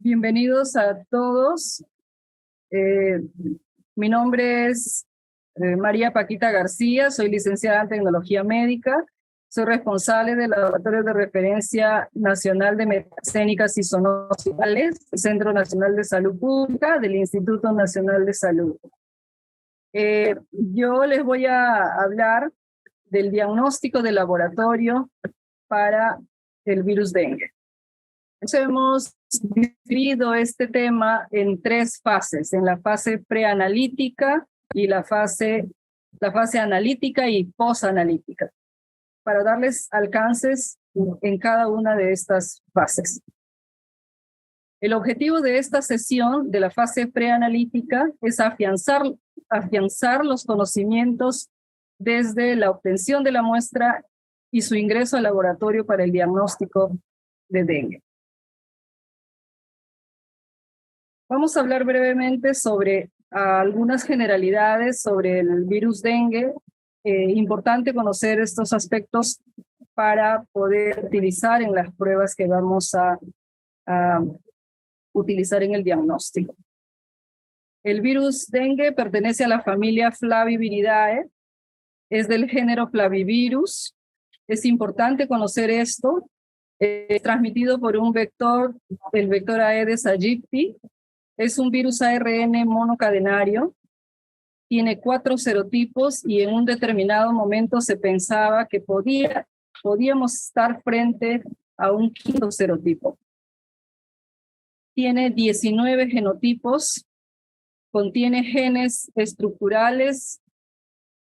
Bienvenidos a todos. Mi nombre es María Paquita García, soy licenciada en Tecnología Médica, soy responsable del Laboratorio de Referencia Nacional de Metascénicas y Sonocidales, Centro Nacional de Salud Pública del Instituto Nacional de Salud. Yo les voy a hablar del diagnóstico de laboratorio para el virus dengue. Hemos dividido este tema en tres fases, en la fase preanalítica y la fase analítica y posanalítica, para darles alcances en cada una de estas fases. El objetivo de esta sesión de la fase preanalítica es afianzar los conocimientos desde la obtención de la muestra y su ingreso al laboratorio para el diagnóstico de dengue. Vamos a hablar brevemente sobre algunas generalidades sobre el virus dengue. Importante conocer estos aspectos para poder utilizar en las pruebas que vamos a utilizar en el diagnóstico. El virus dengue pertenece a la familia Flaviviridae, es del género Flavivirus. Es importante conocer esto. Es transmitido por un vector, el vector Aedes aegypti. Es un virus ARN monocadenario, tiene 4 serotipos y en un determinado momento se pensaba que podíamos estar frente a un quinto serotipo. Tiene 19 genotipos, contiene genes estructurales,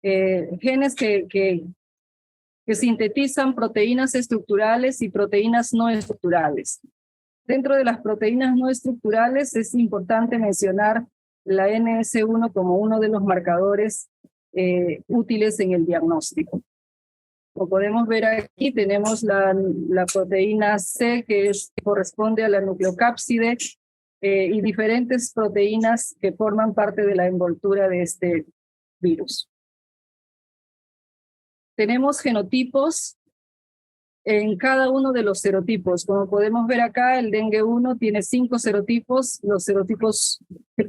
genes que sintetizan proteínas estructurales y proteínas no estructurales. Dentro de las proteínas no estructurales es importante mencionar la NS1 como uno de los marcadores útiles en el diagnóstico. Como podemos ver aquí, tenemos la proteína C, que corresponde a la nucleocápside, y diferentes proteínas que forman parte de la envoltura de este virus. Tenemos genotipos en cada uno de los serotipos. Como podemos ver acá, el dengue 1 tiene 5 serotipos,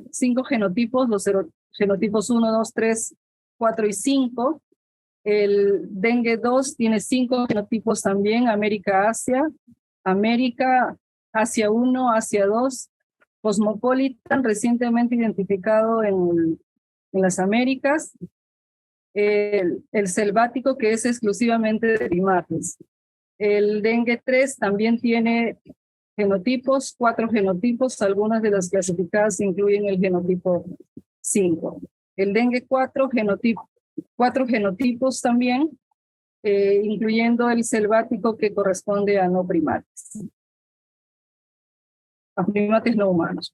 5 genotipos, los genotipos 1, 2, 3, 4 y 5. El dengue 2 tiene 5 genotipos también, América, Asia 1, Asia 2, Cosmopolitan, recientemente identificado en las Américas, el selvático, que es exclusivamente de primates. El dengue 3 también tiene genotipos, 4 genotipos, algunas de las clasificadas incluyen el genotipo 5. El dengue 4, 4 genotipos también, incluyendo el selvático que corresponde a no primates. A primates no humanos.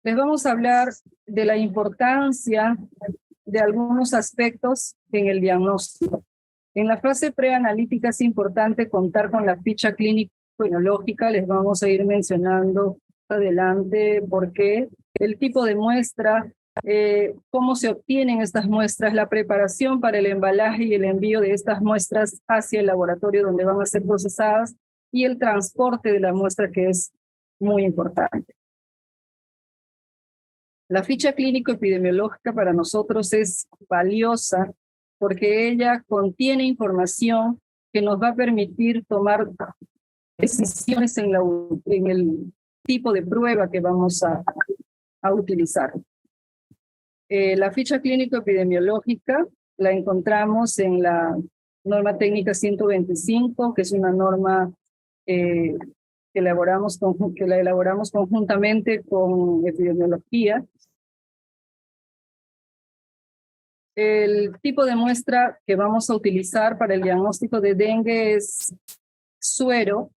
Les vamos a hablar de la importancia de algunos aspectos en el diagnóstico. En la fase preanalítica es importante contar con la ficha clínico-epidemiológica. Les vamos a ir mencionando adelante por qué, el tipo de muestra, cómo se obtienen estas muestras, la preparación para el embalaje y el envío de estas muestras hacia el laboratorio donde van a ser procesadas y el transporte de la muestra, que es muy importante. La ficha clínico-epidemiológica para nosotros es valiosa porque ella contiene información que nos va a permitir tomar decisiones en el tipo de prueba que vamos a utilizar. La ficha clínico-epidemiológica la encontramos en la norma técnica 125, que es una norma que la elaboramos conjuntamente con epidemiología. El tipo de muestra que vamos a utilizar para el diagnóstico de dengue es suero.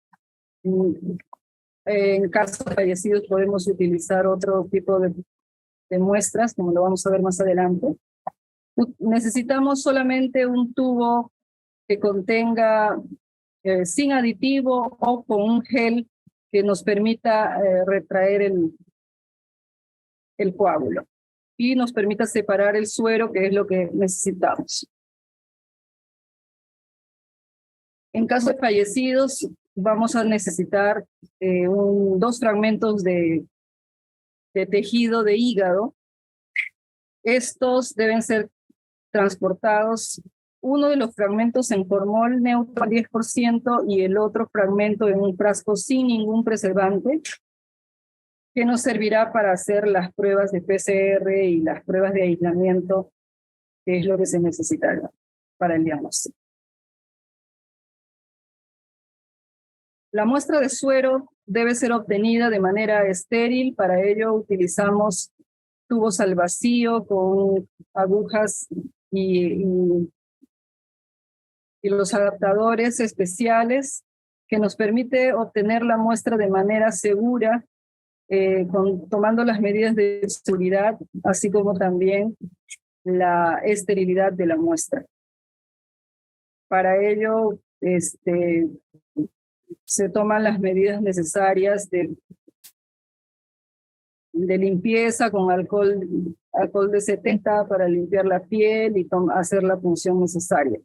En caso de fallecidos podemos utilizar otro tipo de muestras, como lo vamos a ver más adelante. Necesitamos solamente un tubo que contenga sin aditivo o con un gel que nos permita retraer el coágulo y nos permita separar el suero, que es lo que necesitamos. En caso de fallecidos, vamos a necesitar 2 fragmentos de tejido de hígado. Estos deben ser transportados, uno de los fragmentos en formol neutro al 10% y el otro fragmento en un frasco sin ningún preservante, que nos servirá para hacer las pruebas de PCR y las pruebas de aislamiento, que es lo que se necesitará para el diagnóstico. La muestra de suero debe ser obtenida de manera estéril. Para ello utilizamos tubos al vacío con agujas y los adaptadores especiales que nos permite obtener la muestra de manera segura, tomando las medidas de seguridad, así como también la esterilidad de la muestra. Para ello, se toman las medidas necesarias de limpieza con alcohol de 70 para limpiar la piel y hacer la punción necesaria.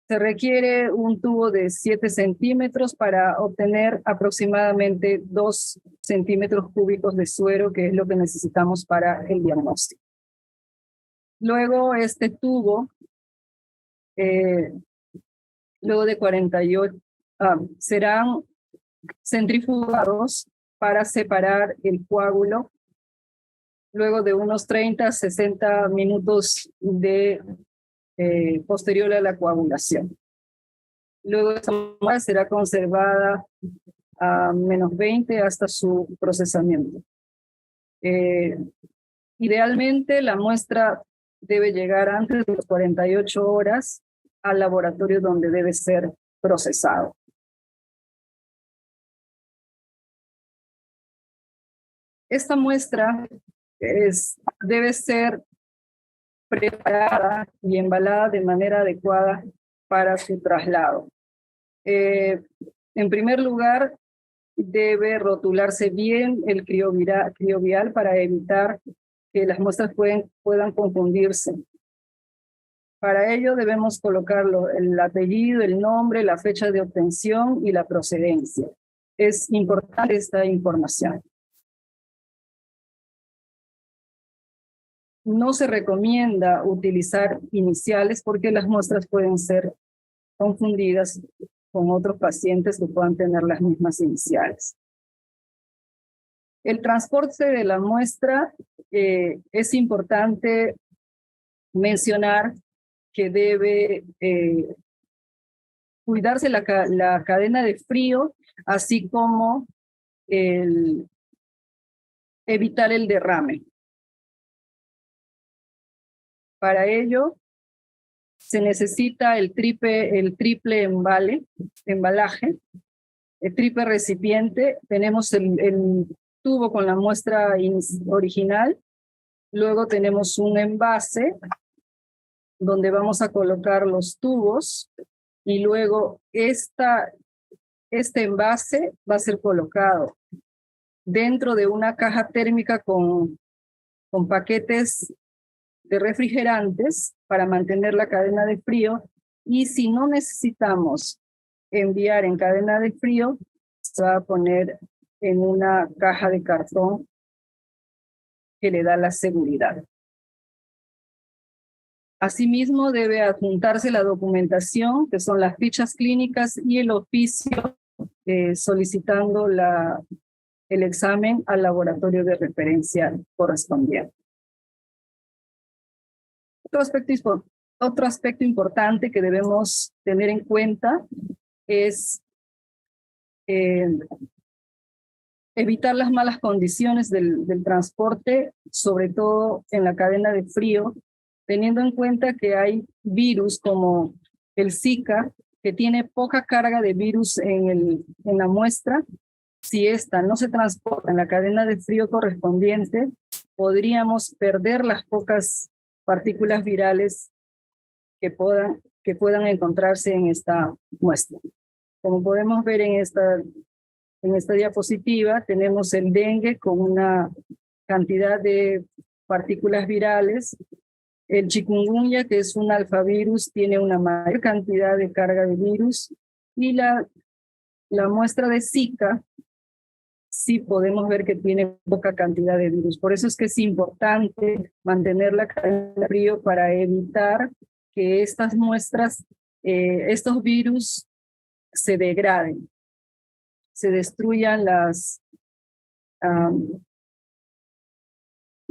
Se requiere un tubo de 7 centímetros para obtener aproximadamente 2 centímetros cúbicos de suero, que es lo que necesitamos para el diagnóstico. Luego este tubo, luego de 48, serán centrifugados para separar el coágulo luego de unos 30 a 60 minutos de posterior a la coagulación. Luego esta muestra será conservada a -20 hasta su procesamiento. Idealmente la muestra debe llegar antes de las 48 horas al laboratorio donde debe ser procesado. Esta muestra debe ser preparada y embalada de manera adecuada para su traslado. En primer lugar, debe rotularse bien el criovial para evitar que las muestras puedan confundirse. Para ello debemos colocarlo el apellido, el nombre, la fecha de obtención y la procedencia. Es importante esta información. No se recomienda utilizar iniciales porque las muestras pueden ser confundidas con otros pacientes que puedan tener las mismas iniciales. El transporte de la muestra, es importante mencionar que debe cuidarse la cadena de frío, así como evitar el derrame. Para ello, se necesita el triple embalaje, el triple recipiente. Tenemos el tubo con la muestra original, luego tenemos un envase donde vamos a colocar los tubos y luego este envase va a ser colocado dentro de una caja térmica con paquetes de refrigerantes para mantener la cadena de frío, y si no necesitamos enviar en cadena de frío, se va a poner en una caja de cartón que le da la seguridad. Asimismo, debe adjuntarse la documentación, que son las fichas clínicas y el oficio solicitando el examen al laboratorio de referencia correspondiente. Otro aspecto importante que debemos tener en cuenta es evitar las malas condiciones del transporte, sobre todo en la cadena de frío, teniendo en cuenta que hay virus como el Zika, que tiene poca carga de virus en la muestra. Si esta no se transporta en la cadena de frío correspondiente, podríamos perder las pocas partículas virales que puedan encontrarse en esta muestra. Como podemos ver en esta diapositiva, tenemos el dengue con una cantidad de partículas virales. El chikungunya, que es un alfavirus, tiene una mayor cantidad de carga de virus, y la La muestra de Zika sí podemos ver que tiene poca cantidad de virus. Por eso es que es importante mantener la cadena de frío para evitar que estas muestras, estos virus se degraden, se destruyan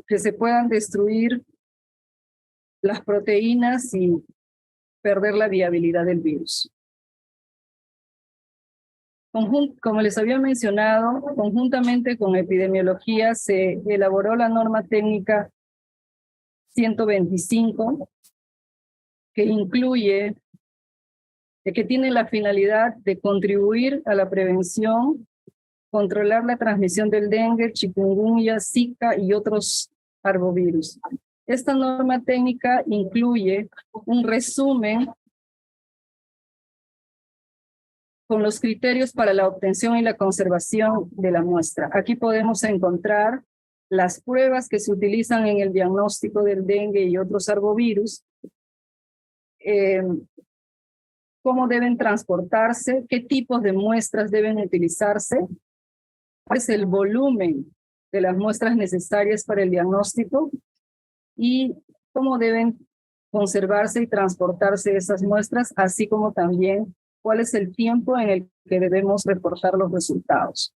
que se puedan destruir las proteínas y perder la viabilidad del virus. Como les había mencionado, conjuntamente con epidemiología se elaboró la norma técnica 125, que tiene la finalidad de contribuir a la prevención, controlar la transmisión del dengue, chikungunya, Zika y otros arbovirus. Esta norma técnica incluye un resumen con los criterios para la obtención y la conservación de la muestra. Aquí podemos encontrar las pruebas que se utilizan en el diagnóstico del dengue y otros arbovirus, cómo deben transportarse, qué tipos de muestras deben utilizarse, cuál es el volumen de las muestras necesarias para el diagnóstico y cómo deben conservarse y transportarse esas muestras, así como también cuál es el tiempo en el que debemos reportar los resultados.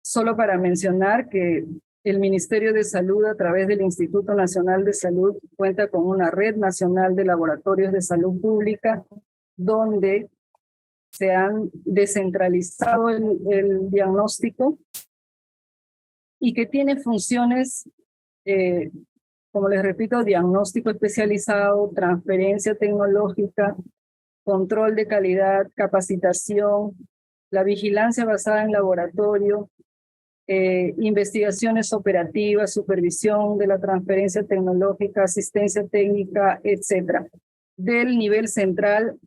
Solo para mencionar que el Ministerio de Salud, a través del Instituto Nacional de Salud, cuenta con una red nacional de laboratorios de salud pública donde se han descentralizado el diagnóstico y que tiene funciones, como les repito, diagnóstico especializado, transferencia tecnológica, control de calidad, capacitación, la vigilancia basada en laboratorio, investigaciones operativas, supervisión de la transferencia tecnológica, asistencia técnica, etcétera, del nivel central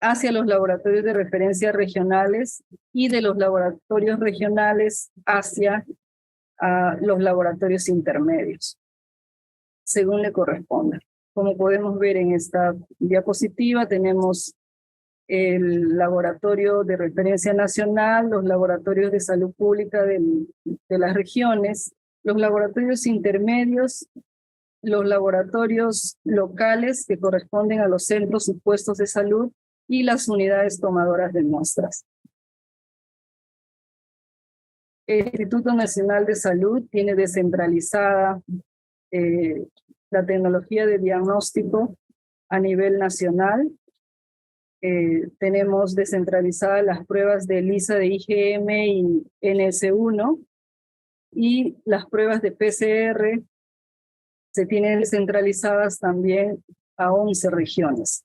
hacia los laboratorios de referencia regionales y de los laboratorios regionales hacia los laboratorios intermedios, según le corresponda. Como podemos ver en esta diapositiva, tenemos el laboratorio de referencia nacional, los laboratorios de salud pública de las regiones, los laboratorios intermedios, los laboratorios locales que corresponden a los centros y puestos de salud y las unidades tomadoras de muestras. El Instituto Nacional de Salud tiene descentralizada la tecnología de diagnóstico a nivel nacional. Tenemos descentralizadas las pruebas de ELISA de IgM y NS1 y las pruebas de PCR se tienen descentralizadas también a 11 regiones.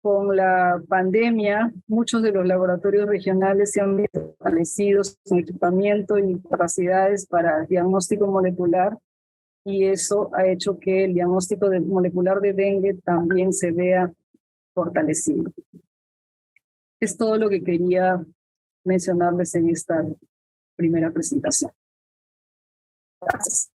Con la pandemia, muchos de los laboratorios regionales se han visto fortalecidos con equipamiento y capacidades para diagnóstico molecular, y eso ha hecho que el diagnóstico molecular de dengue también se vea fortalecido. Es todo lo que quería mencionarles en esta primera presentación. Gracias.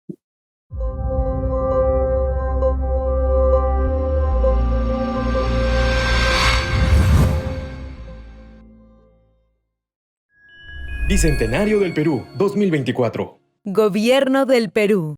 Bicentenario del Perú 2024. Gobierno del Perú.